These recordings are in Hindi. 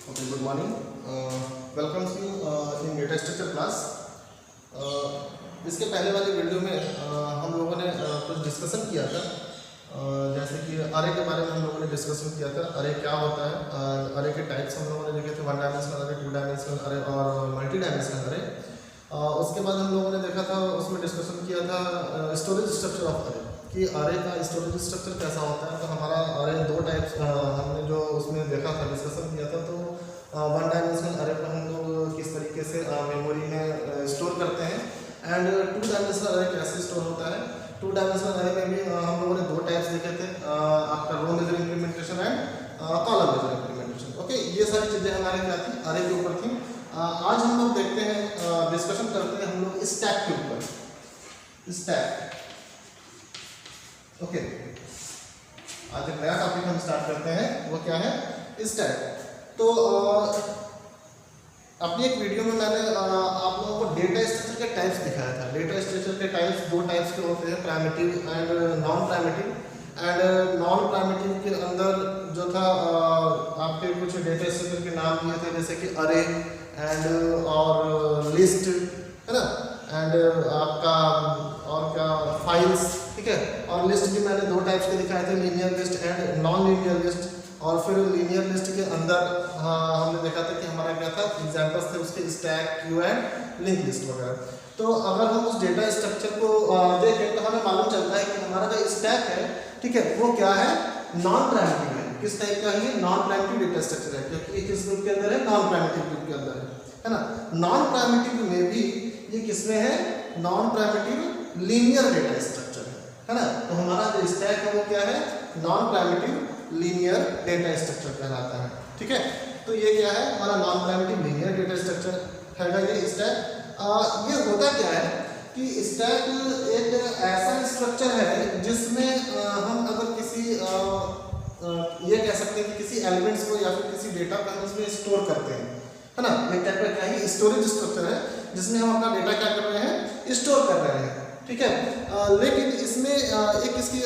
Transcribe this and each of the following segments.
Okay, good morning. Welcome to in data structure class. इसके पहले वाले वीडियो में हम लोगों ने कुछ डिस्कशन किया था, जैसे कि अरे के बारे में हम लोगों ने डिस्कशन किया था। अरे क्या होता है, अरे के टाइप्स हम लोगों ने देखे थे, 1 डायमेंशनल अरे, 2 डायमेंशनल अरे और मल्टी डायमेंशनल अरे। उसके बाद हम लोगों ने देखा था, उसमें डिस्कशन किया था स्टोरेज स्ट्रक्चर ऑफ अरे, कि अरे का स्टोरेज स्ट्रक्चर कैसा होता है। तो हमारा अरे दो टाइप्स हमने जो उसमें देखा था, डिस्कशन किया था। तो 1 डायमेंशनल अरे पर हम लोग किस तरीके से मेमोरी में स्टोर करते हैं, एंड 2 डायमेंशनल अरे कैसे स्टोर होता है। 2 डायमेंशनल अरे में भी हम लोगों ने 2 टाइप्स देखे थे, आपका row major implementation and column major implementation. Okay, ये सारी चीज़ें हमारे क्या थी, अरे के ऊपर थी। आज हम लोग देखते हैं, डिस्कशन करते हैं हम लोग स्टैक के ऊपर, स्टैक। ओके, आज एक नया टॉपिक हम स्टार्ट करते हैं, वो क्या है, स्टैक। तो अपनी एक वीडियो में मैंने आप लोगों को डेटा स्ट्रक्चर के टाइप्स दिखाया था। डेटा स्ट्रक्चर के टाइप्स 2 टाइप्स के होते हैं, primitive and non primitive. And non primitive के अंदर जो था, आपके कुछ डेटा स्ट्रक्चर के नाम दिए थे, जैसे कि अरे एंड और लिस्ट, है ना, एंड आपका और क्या, फाइल्स, ठीक है। और लिस्ट भी मैंने 2 टाइप्स के दिखाए थे, linear list and non linear list. और फिर लीनियर लिस्ट के अंदर हमने देखा था कि हमारा क्या था, एग्जांपल्स थे उसके, stack, Q and link list वगैरह। तो अगर हम उस डेटा स्ट्रक्चर को देखें तो हमें मालूम चलता है कि हमारा जो स्टैक है, ठीक है, वो क्या है, नॉन प्राइमिटिव है। किस टाइप का है, नॉन प्राइमिटिव डेटा स्ट्रक्चर है, क्योंकि किस ग्रुप के अंदर है, नॉन प्राइमिटिव ग्रुप के अंदर है ना। नॉन प्राइमिटिव में भी ये किसमें है, non primitive linear data structure है ना। तो हमारा जो स्टैक है वो क्या है, non primitive linear data structure कहलाता है, ठीक है। तो ये क्या है, हमारा non primitive linear data structure है ये स्टैक। ये होता क्या है कि स्टैक एक ऐसा स्ट्रक्चर है जिसमें हम अगर किसी ये कह सकते हैं कि किसी एलिमेंट्स को या फिर किसी डेटा को हम इसमें स्टोर करते हैं, है ना। ये टाइप का क्या है, स्टोरेज स्ट्रक्चर है जिसमें हम अपना डेटा क्या कर रहे हैं, स्टोर कर रहे हैं, ठीक है। लेकिन इसमें एक इसकी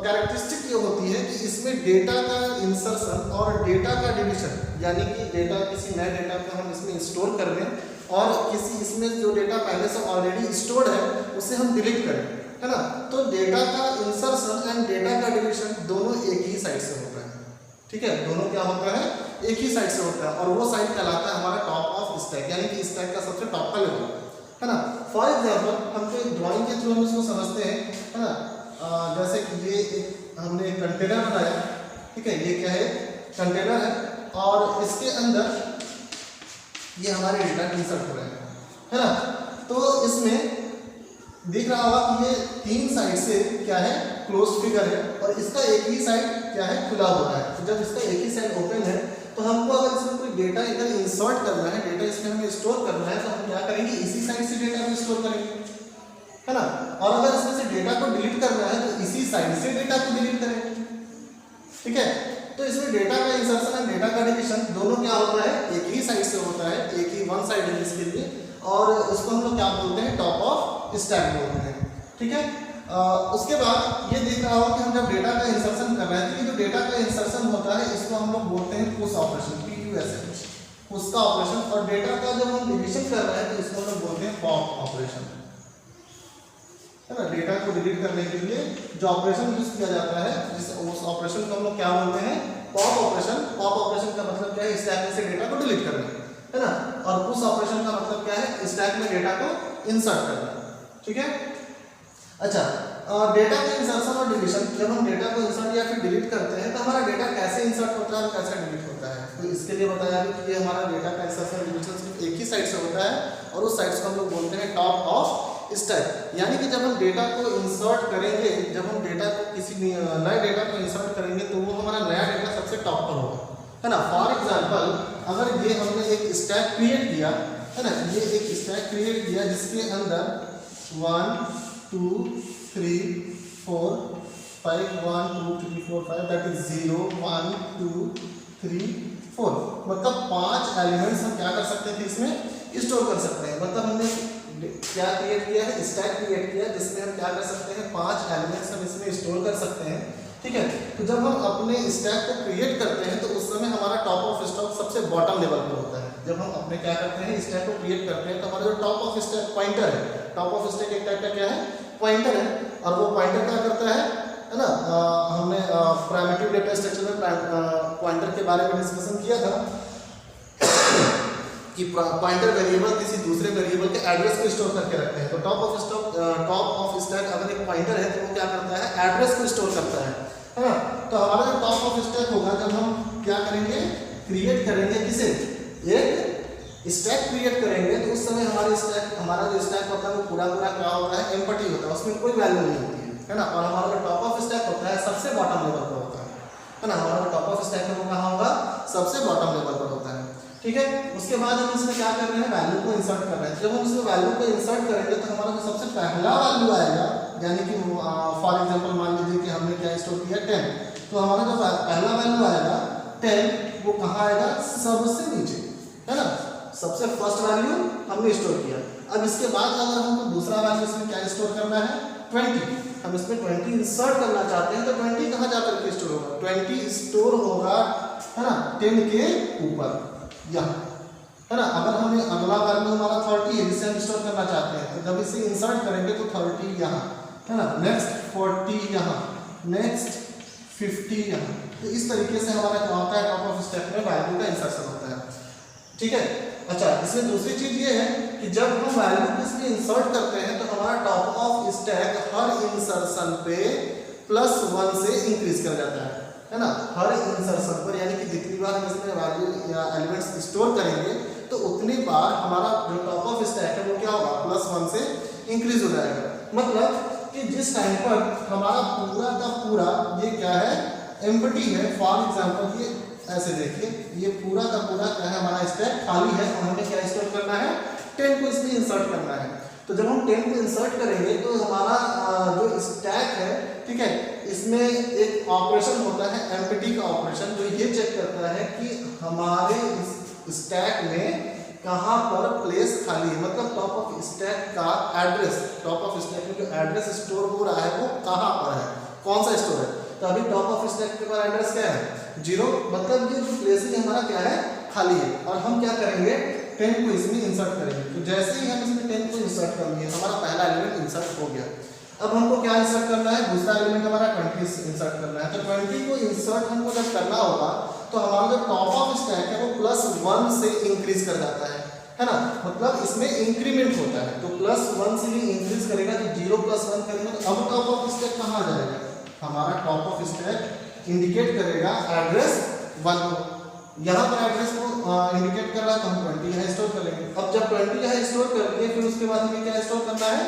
कैरेक्टरिस्टिक ये होती है कि इसमें डेटा का इंसर्शन और डेटा का डिलीशन, यानी कि डेटा, किसी नए डेटा को हम इसमें स्टोर कर दें और किसी इसमें जो डेटा पहले से ऑलरेडी स्टोर्ड है उसे हम डिलीट करें, है ना। तो डेटा का इंसर्शन एंड डेटा का डिलीशन दोनों एक ही साइड से होता है, ठीक है। दोनों क्या होता है, एक ही साइड से होता है, और वो साइड कहलाता है हमारा टॉप ऑफ स्टैक, यानी कि स्टैक का सबसे टॉप का लेवल, है ना। फॉर एग्जाम्पल हम जो ड्राइंग के थ्रू हम इसको समझते हैं, है ना। जैसे कि ये एक हमने एक कंटेनर बनाया, ठीक है, ये क्या है, कंटेनर है, और इसके अंदर ये हमारे डेटा इंसर्ट हो रहे हैं, है ना। तो इसमें दिख रहा होगा कि ये 3 साइड से क्या है, क्लोज फिगर है, और इसका एक ही साइड क्या है, खुला हुआ है। तो जब इसका एक ही साइड ओपन है तो हमको अगर इसमें कोई डेटा इधर इंसर्ट करना है, डेटा इसमें हमें स्टोर करना है, तो हम क्या करेंगे, इसी साइड से डेटा को स्टोर करेंगे, है ना। और अगर इसमें से डेटा को डिलीट करना है तो इसी साइड से डेटा को डिलीट करेंगे, ठीक है। तो इसमें डेटा का इंसर्शन और डेटा का डिलीशन दोनों क्या होता है, एक ही साइड से होता है, एक ही वन साइड है इसके लिए, और इसको हम लोग क्या बोलते हैं, टॉप ऑफ स्टैक बोलते हैं, ठीक है। उसके बाद ये देख रहा हो कि हम जब डेटा का इंसर्शन कर रहे हैं, तो ये जो डेटा का इंसर्शन होता है इसको हम लोग बोलते हैं पुश ऑपरेशन, PUSH, पुश का ऑपरेशन। और डेटा का जब हम डिलीशन कर रहे हैं तो इसको हम लोग बोलते हैं पॉप ऑपरेशन, है ना। डेटा को डिलीट करने के लिए जो ऑपरेशन यूज किया जाता है, उस ऑपरेशन को हम लोग क्या बोलते हैं, पॉप ऑपरेशन। पॉप ऑपरेशन का मतलब क्या है, स्टैक में से डेटा को डिलीट करना, है ना। और पुश ऑपरेशन का मतलब क्या है, स्टैक में डेटा को इंसर्ट करना, ठीक है। अच्छा, डेटा का इंसर्शन और डिलीशन, जब हम डेटा को इंसर्ट या फिर डिलीट करते हैं तो हमारा डेटा कैसे इंसर्ट होता है और कैसे डिलीट होता है। तो इसके लिए बताया कि ये हमारा डेटा का इंसर्शन और डिलीशन सिर्फ एक ही साइड से होता है, और उस साइड को हम लोग बोलते हैं टॉप ऑफ स्टैक। यानी कि जब हम डेटा को इंसर्ट करेंगे, जब हम डेटा को किसी नए डेटा को इंसर्ट करेंगे तो वो हमारा नया डेटा सबसे टॉप पर होगा, है ना। फॉर एग्जाम्पल अगर ये हमने एक स्टैक क्रिएट किया, है ना, ये एक स्टैक क्रिएट किया जिसके अंदर 1 2 3 4 5 1 2 3 4 5, दैट इज 0 1 2 3 4, मतलब 5 एलिमेंट्स हम क्या कर सकते थे, इसमें स्टोर कर सकते हैं। मतलब हमने क्या क्रिएट किया है, स्टैक क्रिएट किया जिसमें हम क्या कर सकते हैं, 5 एलिमेंट्स हम इसमें स्टोर कर सकते हैं, ठीक है। तो जब हम अपने स्टैक को क्रिएट करते हैं तो उस समय हमारा टॉप ऑफ स्टॉक सबसे बॉटम लेवल पर होता है। जब हम अपने क्या करते हैं स्टैक को क्रिएट करते हैं तो हमारा जो टॉप ऑफ स्टैक पॉइंटर है, टॉप ऑफ स्टैक एक टाइप का क्या है पॉइंटर है, और वो पॉइंटर क्या करता है ना, हमने प्राइमिटिव डेटा स्ट्रक्चर में पॉइंटर के बारे में डिस्कशन किया था कि पॉइंटर वेरिएबल किसी दूसरे वेरिएबल के एड्रेस को स्टोर करके रखते हैं। तो टॉप ऑफ स्टैक अगर एक पॉइंटर है तो वो क्या करता है एड्रेस को स्टोर करता है ना। तो हमारा जो टॉप ऑफ स्टैक होगा, जब हम क्या करेंगे क्रिएट करेंगे किसे एक स्टैक क्रिएट करेंगे, तो उस समय हमारा जो स्टैक होता है वो पूरा क्या होता है एम्प्टी होता है, उसमें कोई वैल्यू नहीं होती है ना। और हमारा जो टॉप ऑफ स्टैक होता है सबसे बॉटम लेवल पर होता है ना। हमारा जो टॉप ऑफ स्टैक है वो कहाँ होगा सबसे बॉटम लेवल पर होता है। ठीक है, उसके बाद हम इसमें क्या कर रहे हैं वैल्यू को इंसर्ट कर रहे हैं। जब हम इसमें वैल्यू को इंसर्ट करेंगे तो हमारा जो सबसे पहला वैल्यू आएगा, यानी कि फॉर एग्जांपल मान लीजिए कि हमने क्या स्टोर किया 10, तो हमारा जो पहला वैल्यू आएगा 10 वो कहाँ आएगा सबसे नीचे है ना, सबसे फर्स्ट वैल्यू हमने स्टोर किया। अब इसके बाद अगर हमको दूसरा वैल्यू इसमें क्या स्टोर करना है 20, हम इसमें 20 इंसर्ट करना चाहते हैं तो 20 कहाँ जाकर के स्टोर होगा, 20 स्टोर होगा है ना 10 के ऊपर यहाँ है ना। अगर हमें अगला वैल्यू हमारा 30 है जिसे हम स्टोर करना चाहते हैं, तो जब इसे इंसर्ट करेंगे तो 30 यहाँ है ना, नेक्स्ट 40 यहाँ, नेक्स्ट 50 यहाँ। तो इस तरीके से हमारा क्या होता है टॉप ऑफ स्टैक में वैल्यू का इंसर्शन होता है। ठीक है, अच्छा इसमें दूसरी चीज ये है कि जब हम वैल्यू को इसमें इंसर्ट करते हैं तो हमारा top of stack her insertion पे +1 से इंक्रीज कर जाता है ना। हर इंसर्शन पर यानी कि जितनी बार हम इसमें वैल्यू या एलिमेंट्स स्टोर करेंगे तो उतनी बार हमारा जो टॉप ऑफ स्टैक है वो क्या होगा +1 से इंक्रीज हो जाएगा। मतलब कि जिस टाइम पर हमारा पूरा का पूरा ये क्या है एम्प्टी है, फॉर एग्जांपल ये ऐसे देखिए ये पूरा का पूरा क्या है हमारा स्टैक खाली है और हमें क्या स्टोर करना है 10 को इसमें इंसर्ट करना है। तो जब हम 10 को इंसर्ट करेंगे तो हमारा जो स्टैक है ठीक है इसमें एक ऑपरेशन होता है एम्प्टी का ऑपरेशन, जो ये चेक करता है कि हमारे स्टैक में कहाँ पर प्लेस खाली है, मतलब टॉप ऑफ स्टैक का एड्रेस, टॉप ऑफ स्टैक में जो एड्रेस स्टोर हो रहा है वो कहाँ पर है, कौन सा स्टोर है। तो अभी टॉप ऑफ स्टैक के पास एड्रेस क्या है 0, मतलब ये जो प्लेसिंग हमारा क्या है खाली है। और हम क्या करेंगे 10 को इसमें इंसर्ट करेंगे। तो जैसे ही हम इसमें 10 को इंसर्ट कर लिए हमारा पहला एलिमेंट इंसर्ट हो गया। अब हमको क्या इंसर्ट करना है, दूसरा एलिमेंट हमारा 20 इंसर्ट करना है। तो 20 को इंसर्ट हमको जब करना होगा तो हमारा जो टॉप ऑफ स्टैक है वो +1 से इंक्रीज कर जाता है ना, मतलब इसमें इंक्रीमेंट होता है। तो +1 से ही इंक्रीज करेगा तो 0 + 1 करेंगे तो अब टॉप ऑफ स्टैक कहाँ जाएगा, हमारा टॉप ऑफ स्टैक इंडिकेट करेगा एड्रेस 1 को। यहाँ पर एड्रेस को इंडिकेट कर रहा है तो हम 20 यहाँ स्टोर करेंगे। अब जब 20 यहाँ स्टोर करके फिर उसके बाद हमें क्या स्टोर करना है,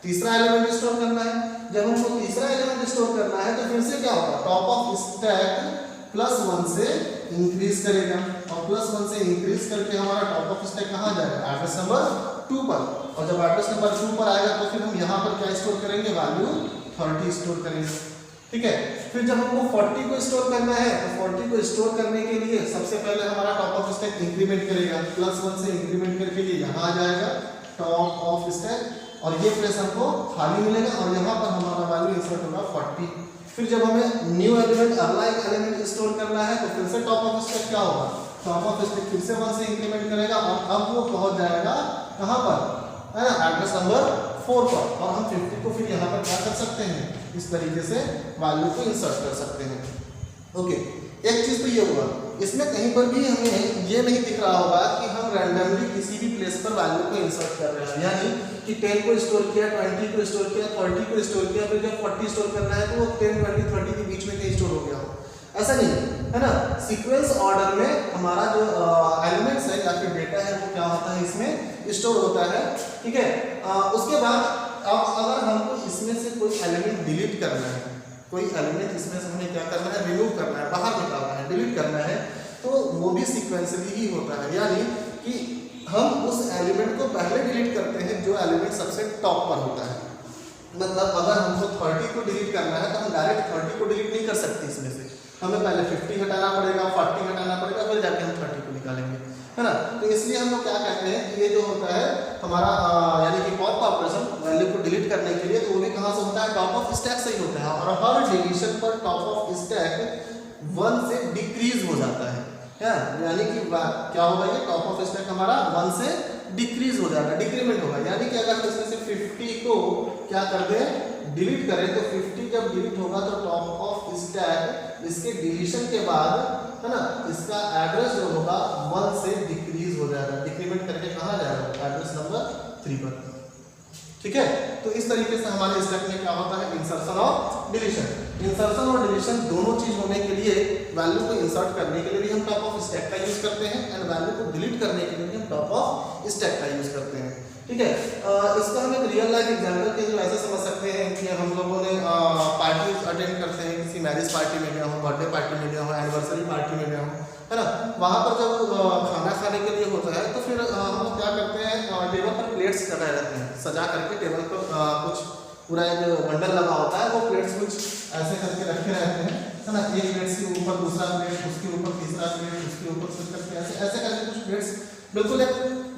तीसरा एलिमेंट स्टोर करना है। जब हमको तीसरा एलिमेंट स्टोर करना है तो फिर से क्या होगा टॉप ऑफ स्टैक +1 से इंक्रीज करेगा और +1 से इंक्रीज करके हमारा टॉप ऑफ स्टैक कहाँ जाएगा एड्रेस नंबर 2 पर। और जब एड्रेस नंबर 2 पर आएगा तो फिर हम यहाँ पर क्या स्टोर करेंगे वैल्यू 30 स्टोर करेंगे। ठीक है, फिर जब हमको 40 को स्टोर करना है तो 40 को स्टोर करने के लिए सबसे पहले हमारा टॉप ऑफ स्टैक इंक्रीमेंट करेगा, +1 से इंक्रीमेंट करके ये यहाँ आ जाएगा टॉप ऑफ स्टैक और ये प्लेस हमको खाली मिलेगा और यहाँ पर हमारा वैल्यू इंसर्ट होगा 40। फिर जब हमें न्यू एलिमेंट अगला एक एलिमेंट स्टोर करना है तो फिर से टॉप ऑफ स्टैक क्या होगा, टॉप ऑफ स्टैक फिर से 1 से इंक्रीमेंट करेगा और अब वो पहुंच जाएगा कहाँ पर है ना एड्रेस नंबर 4 पर। और हम 50 को फिर यहाँ पर क्या कर सकते हैं, इस तरीके से वैल्यू को इंसर्ट कर सकते हैं। ओके, एक चीज तो ये हुआ, इसमें कहीं पर भी हमें ये नहीं दिख रहा होगा कि हम रैंडमली किसी भी प्लेस पर वैल्यू को इंसर्ट कर रहे हैं, यानी कि 10 को स्टोर किया, 20 को स्टोर किया, 30 को स्टोर किया, फिर जब 40 स्टोर करना है तो वो 10, 20, 30 के बीच में कहीं स्टोर हो गया हो, ऐसा नहीं है ना। सीक्वेंस ऑर्डर में हमारा जो एलिमेंट्स है या फिर डेटा है वो क्या होता है इसमें स्टोर होता है। ठीक है, उसके बाद अब अगर हमको इसमें से कोई एलिमेंट डिलीट करना है, कोई एलिमेंट इसमें से हमें क्या करना है रिमूव करना है, बाहर निकालना है, डिलीट करना है, तो वो भी सीक्वेंसली ही होता है, यानी कि हम उस एलिमेंट को पहले डिलीट करते हैं जो एलिमेंट सबसे टॉप पर होता है। मतलब अगर हमको 30 को डिलीट करना है तो हम डायरेक्ट 30 को डिलीट नहीं कर सकते, इसमें से हमें पहले 50 हटाना पड़ेगा, 40 हटाना पड़ेगा, फिर जाके हम 30 को निकालेंगे, है ना। तो इसलिए हम लोग क्या कहते हैं कि ये जो होता है हमारा यानी कि पॉप ऑपरेशन वैल्यू को डिलीट करने के लिए, तो वो भी कहाँ से होता है टॉप ऑफ स्टैक से ही होता है। और हर डिलीशन पर टॉप ऑफ स्टैक 1 से डिक्रीज हो जाता है, है, यानी कि क्या होगा, ये टॉप ऑफ स्टैक हमारा 1 से डिक्रीज हो जाएगा, डिक्रीमेंट होगा। यानी कि अगर इसमें से 50 को क्या कर दें, डिलीट करें, तो 50 जब डिलीट होगा तो टॉप ऑफ स्टैक इसके डिलीशन के बाद, है ना, इसका एड्रेस जो होगा 1 से डिक्रीज हो जाएगा, डिक्रीमेंट करके कहाँ जाएगा, एड्रेस नंबर 3 पर। ठीक है, तो इस तरीके से हमारे स्टैक में क्या होता है, इंसर्शन और डिलीशन। इंसर्शन और डिलीशन दोनों चीज होने के लिए, वैल्यू को इंसर्ट करने के लिए भी हम टॉप ऑफ स्टैक का यूज करते हैं, एंड वैल्यू को डिलीट करने के लिए भी हम टॉप ऑफ स्टैक का यूज करते हैं। ठीक है, इसका हम एक रियल लाइफ एग्जांपल के जो ऐसे समझ सकते हैं कि हम लोगों ने पार्टी अटेंड करते हैं, किसी मैरिज पार्टी में गया हो, बर्थडे पार्टी में गया हो, एनिवर्सरी पार्टी में गया हो, है ना, वहाँ पर जब खाना खाने के लिए होता है तो फिर हम लोग क्या करते हैं, टेबल पर प्लेट्स लगाए रहते हैं, सजा करके टेबल पर कुछ पूरा एक बंडल लगा होता है, वो प्लेट्स कुछ ऐसे करके रखे रहते हैं, है ना, एक प्लेट के ऊपर दूसरा प्लेट, उसके ऊपर तीसरा प्लेट, उसके ऊपर फिर करके ऐसे ऐसे करके कुछ प्लेट्स बिल्कुल एक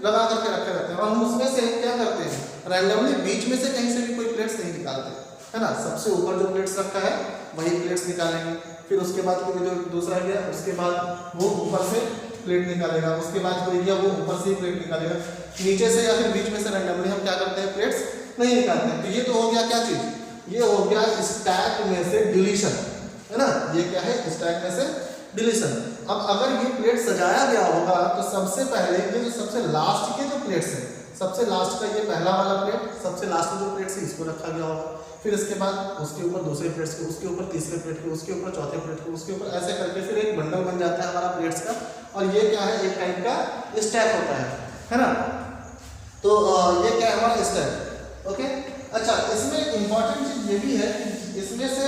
लगा करके रखे रहते हैं, और हम उसमें से क्या करते हैं, रैंडमली बीच में से कहीं से भी कोई प्लेट्स नहीं निकालते, है ना, सबसे ऊपर जो प्लेट्स रखा है वही प्लेट्स निकालेंगे, फिर उसके बाद कोई जो दूसरा गया उसके बाद वो ऊपर से प्लेट निकालेगा, उसके बाद कोई गया वो ऊपर से ही प्लेट निकालेगा, नीचे से या फिर बीच में से रैंडमली हम क्या करते हैं, प्लेट्स नहीं निकालते हैं। तो ये तो हो गया क्या चीज, ये हो गया स्टैक में से डिलीशन, है ना, ये क्या है, स्टैक में से डिलीशन। अब अगर ये प्लेट सजाया गया होगा तो सबसे पहले ये जो सबसे लास्ट के जो प्लेट्स हैं, सबसे लास्ट का ये पहला वाला प्लेट, सबसे लास्ट में जो प्लेट्स है इसको रखा गया होगा, फिर इसके बाद उसके ऊपर दूसरे प्लेट्स को, उसके ऊपर तीसरे प्लेट को, उसके ऊपर चौथे प्लेट को, उसके ऊपर ऐसे करके फिर एक बंडल बन जाता है हमारा प्लेट्स का, और ये क्या है, एक टाइप का स्टैक होता है ना। तो ये क्या है हमारा स्टैक। ओके, अच्छा, इसमें इंपॉर्टेंट चीज ये भी है कि इसमें से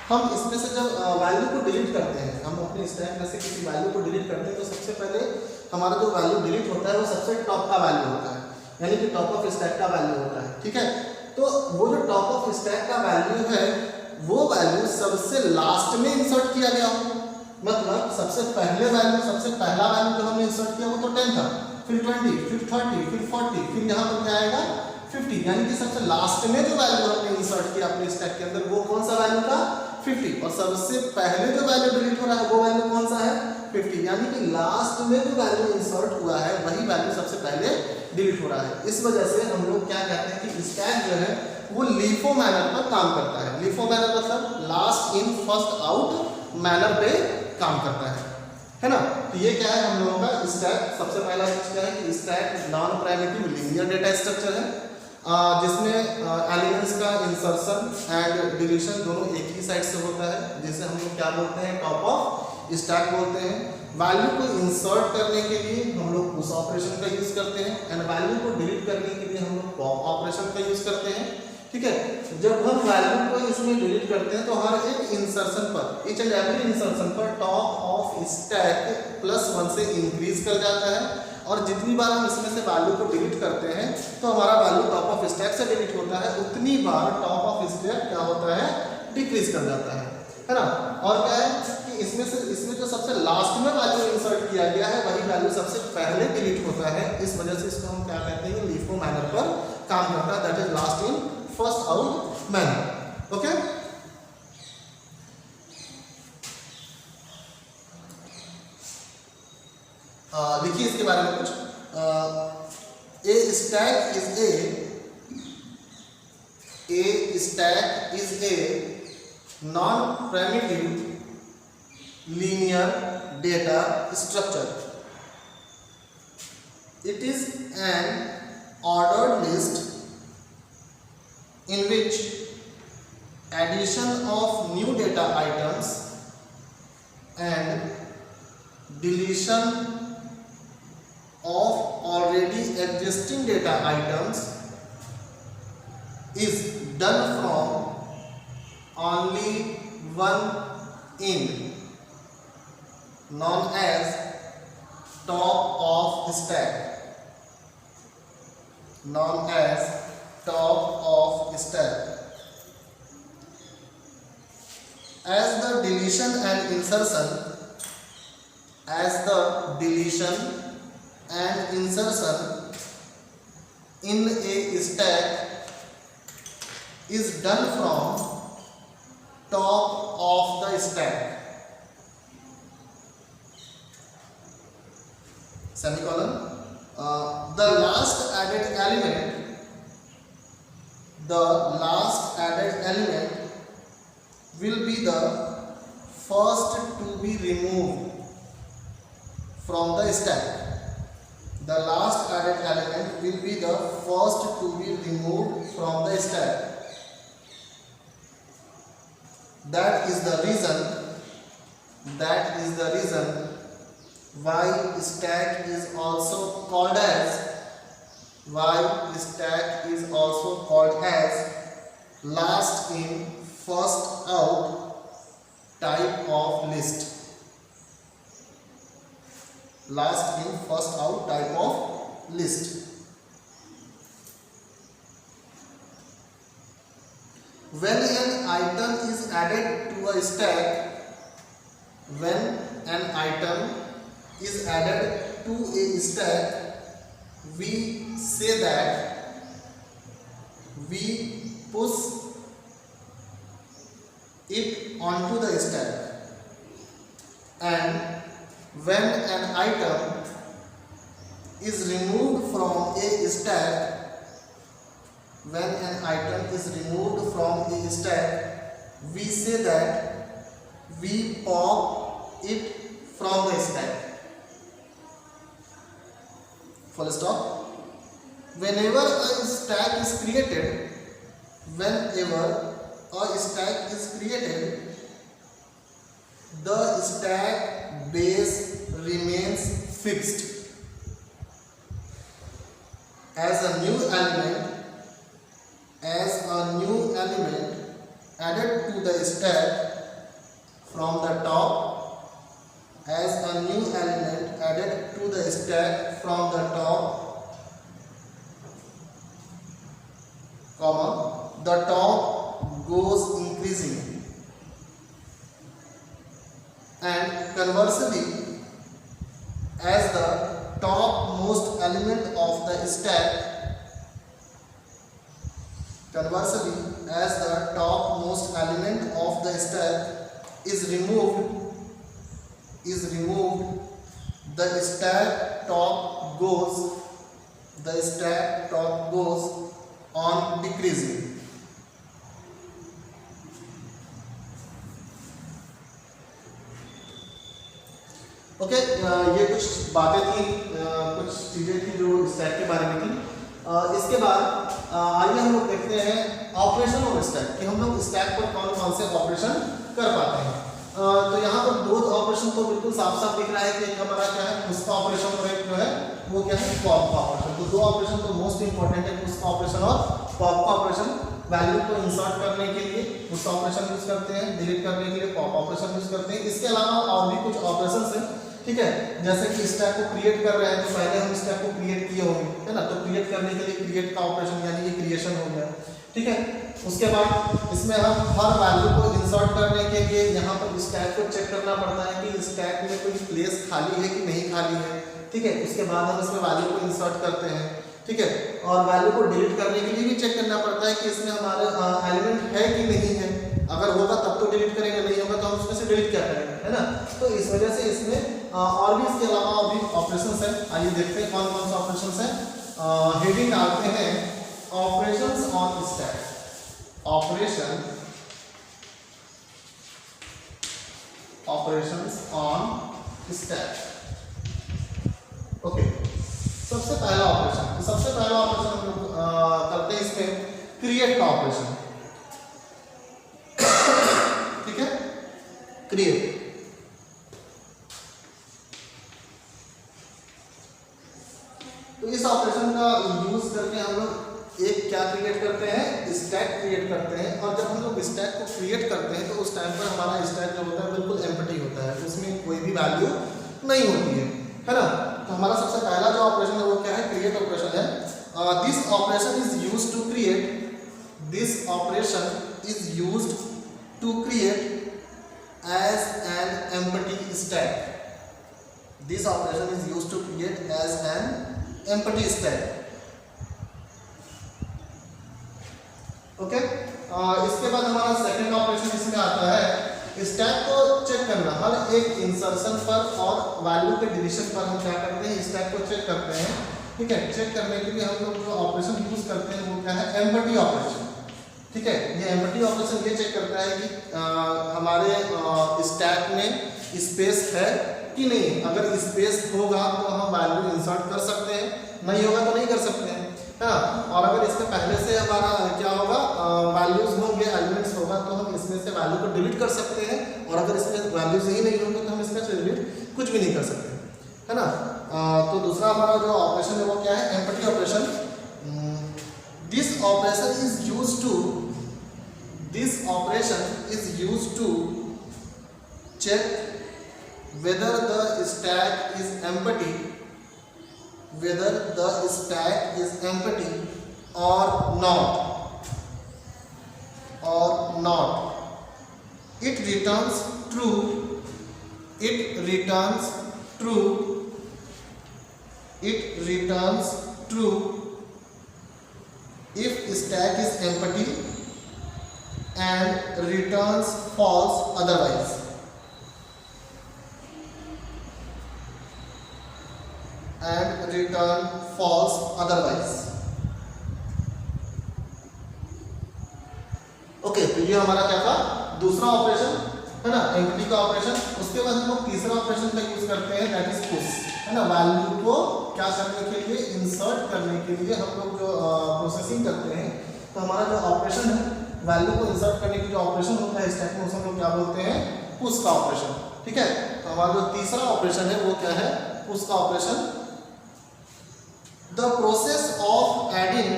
हम इसमें से जब वैल्यू को डिलीट करते हैं, हम अपने स्टैक में से किसी वैल्यू को डिलीट करते हैं, तो सबसे पहले हमारा जो वैल्यू डिलीट होता है वो सबसे टॉप का वैल्यू होता है, यानी कि टॉप ऑफ स्टैक का वैल्यू होता है। ठीक है, तो वो जो टॉप ऑफ स्टैक का वैल्यू है वो वैल्यू सबसे लास्ट में इंसर्ट किया गया हो, मतलब सबसे पहले वैल्यू, सबसे पहला वैल्यू जो हमने इंसर्ट किया वो तो 10 था, फिर 20, फिर 30, फिर 40, फिर यहाँ पर क्या आएगा 50, यानी कि सबसे लास्ट में जो वैल्यू हमने इंसर्ट किया अपने स्टैक के अंदर वो कौन सा वैल्यू था, 50, और सबसे पहले जो वैल्यू डिलीट हो रहा है वो वैल्यू कौन सा है, 50, यानी कि लास्ट में जो वैल्यू इंसर्ट हुआ है वही वैल्यू सबसे पहले डिलीट हो रहा है। इस वजह से हम लोग क्या कहते हैं कि स्टैक जो है वो लीफो मैनर पर काम करता है। लीफो मैनर मतलब last in first out manner पे काम करता है ना। तो ये क्या है हम लोगों का स्टैक, सबसे पहला चीज क्या है कि stack non primitive linear data structure है, जिसमें एलिमेंट्स का इंसर्शन एंड डिलीशन दोनों एक ही साइड से होता है, जिसे हम लोग क्या बोलते हैं, टॉप ऑफ स्टैक बोलते हैं। वैल्यू को इंसर्ट करने के लिए हम लोग पुश ऑपरेशन का यूज करते हैं, एंड वैल्यू को डिलीट करने के लिए हम लोग पॉप ऑपरेशन का यूज करते हैं। ठीक है, जब हम वैल्यू को इसमें डिलीट करते हैं तो हर एक इंसर्शन पर, ईच एंड एवरी इंसर्शन पर टॉप ऑफ स्टैक +1 से इंक्रीज कर जाता है, और जितनी बार हम इसमें से वैल्यू को डिलीट करते हैं तो हमारा वैल्यू टॉप ऑफ स्टैक से डिलीट होता है, उतनी बार टॉप ऑफ स्टैक क्या होता है, डिक्रीज कर जाता है ना। और क्या है कि इसमें जो सबसे लास्ट में वैल्यू इंसर्ट किया गया है वही वैल्यू सबसे पहले डिलीट होता है, इस वजह से इसको हम क्या कहते हैं, लीफो मैनर पर काम करता है, that is last in first out manner. Okay, लिखिए इसके बारे में कुछ। ए stack is a non primitive linear data structure. It is an ordered list in which addition of new data items and deletion of already existing data items is done from only one end, known as top of stack. Known as top of stack. As the deletion and insertion in a stack is done from top of the stack. semicolon. The last added element will be the first to be removed from the stack. The last added element will be the first to be removed from the stack. That is the reason why stack is also called as last in first out type of list. Last in first out type of list. When an item is added to a stack, we say that we push it onto the stack, and when an item is removed from a stack, we say that we pop it from the stack. Full stop. Whenever a stack is created, the stack base remains fixed. As a new element added to the stack from the top, the top goes increasing, and conversely, as the topmost element of the stack is removed, the stack top goes on decreasing. Okay, ये कुछ बातें थी, कुछ चीज़ें थी जो स्टैक के बारे में थी। इसके बाद आइए हम लोग देखते हैं ऑपरेशन ऑफ स्टैक, कि हम लोग स्टैक पर कौन कौन से ऑपरेशन कर पाते हैं। तो यहाँ पर दो ऑपरेशन तो बिल्कुल साफ साफ दिख रहा है कि एक हमारा क्या है, पुश का ऑपरेशन, और एक जो है वो क्या है, पॉप का ऑपरेशन। तो दो ऑपरेशन तो मोस्ट इंपॉर्टेंट है, पुश का ऑपरेशन और पॉप का ऑपरेशन। वैल्यू को इंसर्ट करने के लिए पुश ऑपरेशन यूज करते हैं, डिलीट करने के लिए पॉप ऑपरेशन यूज करते हैं। इसके अलावा और भी कुछ ऑपरेशन है, ठीक है। जैसे कि स्टैक को क्रिएट कर रहे हैं, तो पहले हम स्टैक को क्रिएट किए होंगे, है ना। तो क्रिएट करने के लिए क्रिएट का ऑपरेशन यानी कि क्रिएशन हो गया, ठीक है। उसके बाद इसमें हम हर वैल्यू को इंसर्ट करने के लिए यहाँ पर स्टैक को चेक करना पड़ता है कि स्टैक में कोई प्लेस खाली है कि नहीं खाली है, ठीक है। उसके बाद हम इसमें वैल्यू को इंसर्ट करते हैं, ठीक है। और वैल्यू को डिलीट करने के लिए भी चेक करना पड़ता है कि इसमें हमारे एलिमेंट है कि नहीं है। अगर होगा तब तो डिलीट करेंगे, नहीं होगा तो हम उसमें से डिलीट क्या करेंगे, है ना। तो इस वजह से इसमें और भी इसके अलावा और भी ऑपरेशंस हैं। आइए देखते हैं कौन कौन से ऑपरेशंस हैं। हेडिंग डालते हैं operations on stack. Operations on stack. Okay, सबसे पहला ऑपरेशन, तो सबसे पहला ऑपरेशन हम लोग करते हैं इसमें क्रिएट का ऑपरेशन, ठीक है। क्रिएट, तो इस ऑपरेशन का यूज करके हम लोग एक क्या क्रिएट करते हैं, स्टैक क्रिएट करते हैं। और जब हम लोग स्टैक को क्रिएट करते हैं तो उस टाइम पर हमारा स्टैक जो होता है बिल्कुल एम्प्टी होता है, उसमें कोई भी वैल्यू नहीं होती है ना। तो हमारा सबसे पहला जो ऑपरेशन है वो क्या है, क्रिएट ऑपरेशन है। This operation is used to create, as an empty stack. This operation is used to create as an empty stack. Okay, इसके बाद हमारा सेकंड ऑपरेशन इसमें आता है स्टैक को चेक करना, हर एक इंसर्शन पर और वैल्यू के डिलीशन पर हम क्या करते हैं, स्टैक को चेक करते हैं। ठीक है, चेक करने के लिए हम लोग जो ऑपरेशन यूज करते हैं वो क्या है, एम्पटी ऑपरेशन। ठीक है, ये एम्पटी ऑपरेशन ये चेक करता है कि हमारे स्टैक में स्पेस है कि नहीं। अगर स्पेस होगा तो हम वैल्यू इंसर्ट कर सकते हैं, नहीं होगा तो नहीं कर सकते हैं, है ना। और अगर इसमें पहले से हमारा क्या होगा, वैल्यूज होंगे, एलिमेंट्स होगा, तो हम इसमें से वैल्यू को डिलीट कर सकते हैं। और अगर इसमें वैल्यूज ही नहीं होंगे तो हम इसमें से डिलीट कुछ भी नहीं कर सकते, है ना। तो दूसरा हमारा जो ऑपरेशन है वो क्या है, empty operation. This operation is used to check whether the stack is empty or not. It returns true if stack is empty and returns false otherwise. Okay, तो ये हमारा क्या था, दूसरा ऑपरेशन, है ना, एम्पटी का ऑपरेशन। उसके बाद हम लोग तीसरा ऑपरेशन का यूज करते हैं, दैट इज पुश, है ना। वैल्यू को क्या करने के लिए, इंसर्ट करने के लिए हम लोग जो प्रोसेसिंग करते हैं। तो हमारा जो ऑपरेशन है, वैल्यू को इंसर्ट करने की जो ऑपरेशन होता है स्टैक में, उसे हम लोग क्या बोलते हैं, पुश का ऑपरेशन। ठीक है, तो हमारा जो तीसरा ऑपरेशन है वो क्या है, पुश का operation. The process of adding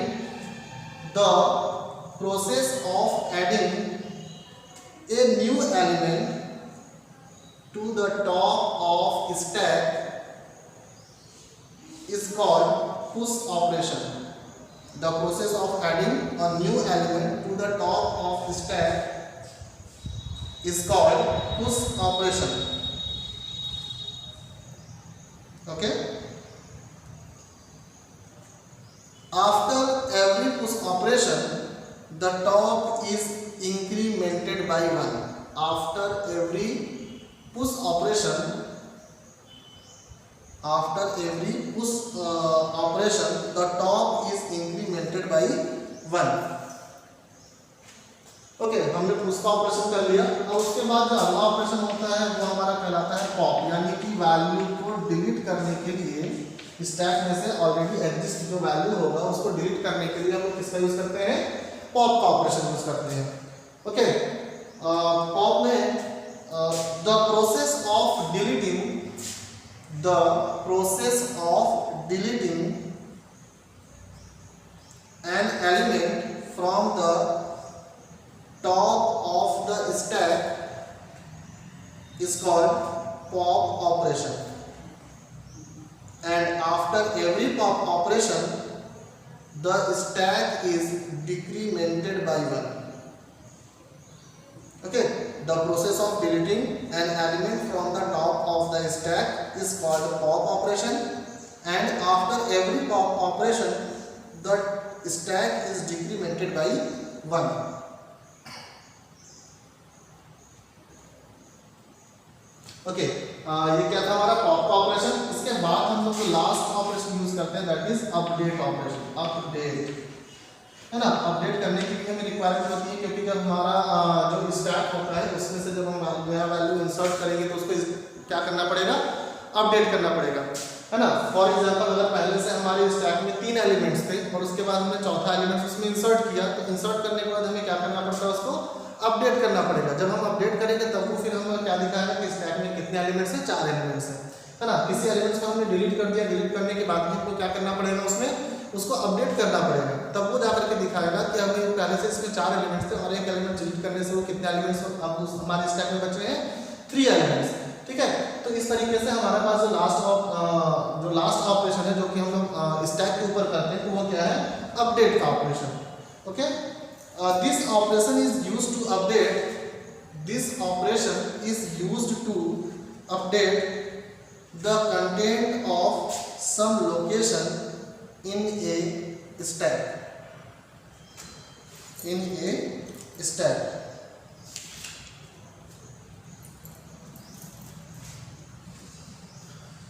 a new element to the top of stack is called push operation. The process of adding a new element to the top of stack is called push operation. Okay. After every push operation, the top is incremented by 1. After every push operation, the top is incremented by 1. Okay, हमने पुश का ऑपरेशन कर लिया। अब उसके बाद जो अगला ऑपरेशन होता है वो हमारा कहलाता है पॉप, यानी कि वैल्यू को डिलीट करने के लिए स्टैक में से ऑलरेडी एग्जिस्ट जो वैल्यू होगा उसको डिलीट करने के लिए हम लोग किसका यूज करते हैं, पॉप का ऑपरेशन यूज करते हैं। ओके, पॉप में the process of deleting an element from the top of the stack is called pop operation. And after every pop operation, the stack is decremented by 1. Okay, the process of deleting an element from the top of the stack is called pop operation, and after every pop operation, the stack is decremented by 1. Okay, ये क्या था हमारा पॉप का ऑपरेशन। इसके बाद हम लोग लास्ट ऑपरेशन यूज करते हैं, that is update operation. Update, है ना, अपडेट करने के लिए हमें रिक्वायरमेंट होती है, क्योंकि जब हमारा जो स्टैक होता है उसमें से जब हम नया वैल्यू इंसर्ट करेंगे तो उसको क्या करना पड़ेगा, अपडेट करना पड़ेगा, है ना। फॉर एग्जांपल, अगर पहले से हमारे स्टैक में 3 एलिमेंट्स थे और उसके बाद हमने चौथा एलिमेंट उसमें इंसर्ट किया, तो इंसर्ट करने के बाद हमें क्या करना पड़ता है, उसको अपडेट करना पड़ेगा। जब हम अपडेट करेंगे तब वो फिर हमें क्या दिखाएगा कि स्टैक में कितने एलिमेंट्स हैं, 4 एलिमेंट्स हैं, है ना। किसी एलिमेंट्स को हमने डिलीट कर दिया, डिलीट करने के बाद भी हमको क्या करना पड़ेगा, उसमें उसको अपडेट करना पड़ेगा, तब वो जाकर के दिखाएगा कि हमें पहले से इसमें 4 एलिमेंट्स थे और एक एलिमेंट डिलीट करने से वो कितने एलिमेंट्स अब हमारे स्टैक में बचे हैं, 3 एलिमेंट्स। ठीक है, तो इस तरीके से हमारे पास जो लास्ट ऑपरेशन है जो कि हम लोग स्टैक के ऊपर करते हैं, तो वो क्या है, अपडेट का operation. Okay, this operation is used to update the content of some location in a stack.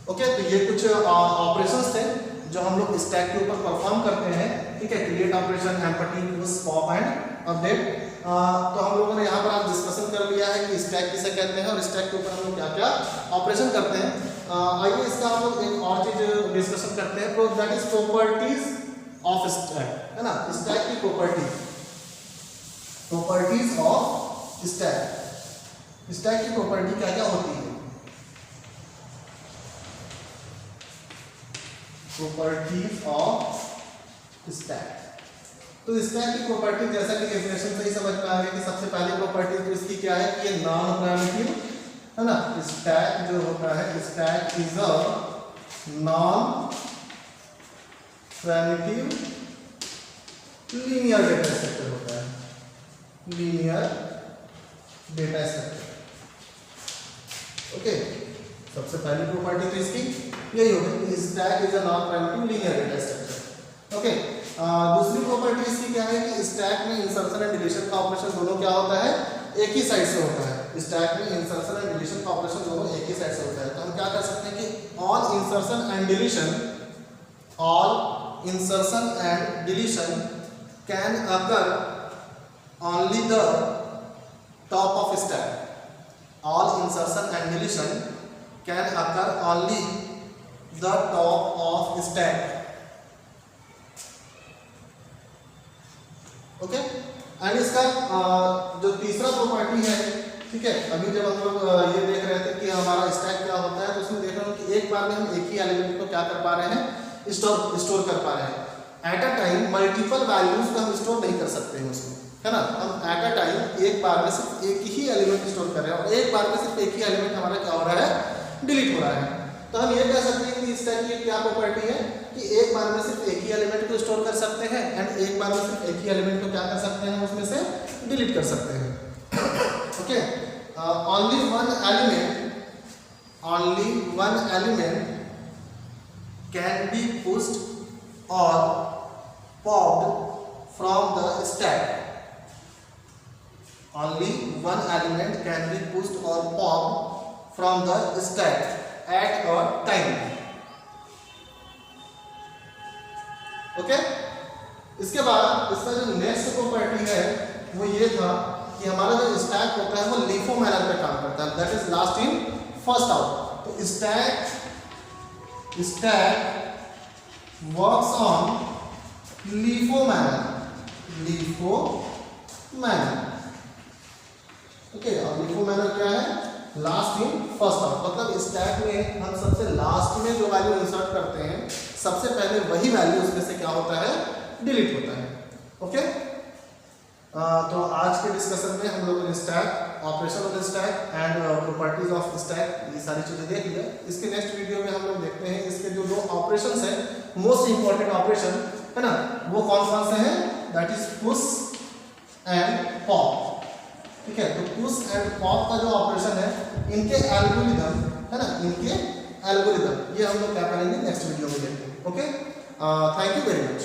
Okay, तो ये कुछ ऑपरेशंस थे जो हम लोग स्टैक के ऊपर परफॉर्म करते हैं, ठीक है, create operation, empty, push, pop and update. तो हम लोगों ने यहाँ पर आज डिस्कशन कर लिया है कि स्टैक किसे कहते हैं और स्टैक के ऊपर हम लोग क्या क्या ऑपरेशन करते हैं। आइए इसका हम लोग एक और चीज डिस्कशन करते हैं, that is properties of stack, है ना। स्टैक की प्रॉपर्टीज ऑफ स्टैक। स्टैक की प्रॉपर्टी क्या क्या होती है? Properties of stack. तो स्टैक की प्रॉपर्टी जैसा कि डेफिनेशन से ही समझ में आ गया कि सबसे पहली प्रॉपर्टी तो इसकी क्या है कि ये नॉन प्राइमिटिव, है ना। स्टैक जो होता है, stack is a non primitive linear data structure होता है, लीनियर डेटा स्ट्रक्चर। ओके, सबसे पहली प्रॉपर्टी तो इसकी यही होगी कि stack is a non primitive linear data structure. Okay, दूसरी प्रॉपर्टी इसकी क्या है कि स्टैक में इंसर्शन एंड डिलीशन का ऑपरेशन दोनों क्या होता है, एक ही साइड से होता है। स्टैक में इंसर्शन एंड डिलीशन का ऑपरेशन दोनों एक ही साइड से होता है। तो हम क्या कर सकते हैं कि all insertion and deletion can occur only the top of stack. All insertion and deletion can occur only the top of stack. Okay, and इसका जो तीसरा प्रॉपर्टी है, ठीक है, अभी जब हम लोग ये देख रहे थे कि हमारा स्टैक क्या होता है, तो उसमें देख रहे हो कि एक बार में हम एक ही एलिमेंट को क्या कर पा रहे हैं, स्टोर कर पा रहे हैं। At a time multiple values को हम स्टोर नहीं कर सकते हैं उसमें, है ना। हम एट अ टाइम एक बार में सिर्फ एक ही एलिमेंट स्टोर कर रहे हैं और एक बार में सिर्फ एक ही एलिमेंट हमारा क्या हो रहा है, डिलीट हो रहा है। तो हम ये कह सकते हैं कि इस टाइप की क्या प्रॉपर्टी है कि एक बार में सिर्फ एक ही एलिमेंट को स्टोर कर सकते हैं एंड एक बार में सिर्फ एक ही एलिमेंट को क्या कर सकते हैं, उसमें से डिलीट कर सकते हैं। Okay, only one element can be pushed or popped from the stack. Only one element can be pushed or popped from the stack at a time. Okay, इसके बाद इसका जो नेक्स्ट प्रॉपर्टी है वो ये था कि हमारा जो स्टैक होता है वो लीफो मैनर पे काम करता है, that is last in first out. तो stack works on LIFO manner. Okay, और लीफो मैनर क्या है, लास्ट इन फर्स्ट आउट। मतलब स्टैक में हम सबसे लास्ट में जो वैल्यू इंसर्ट करते हैं, सबसे पहले वही वैल्यू उसमें से क्या होता है, डिलीट होता है। ओके, तो आज के डिस्कशन में हम लोगों ने stack, operation of stack and properties of stack, ये सारी चीजें देख लिया। इसके नेक्स्ट वीडियो में हम लोग देखते हैं इसके जो दो ऑपरेशंस हैं, मोस्ट इंपॉर्टेंट ऑपरेशन, है ना, वो कौन से हैं, that is push and pop. ठीक है, तो पुश एंड पॉप का जो ऑपरेशन है, इनके एल्गोरिथम, है ना, ये हम लोग क्या करेंगे नेक्स्ट वीडियो में देखेंगे। Okay, thank you very much.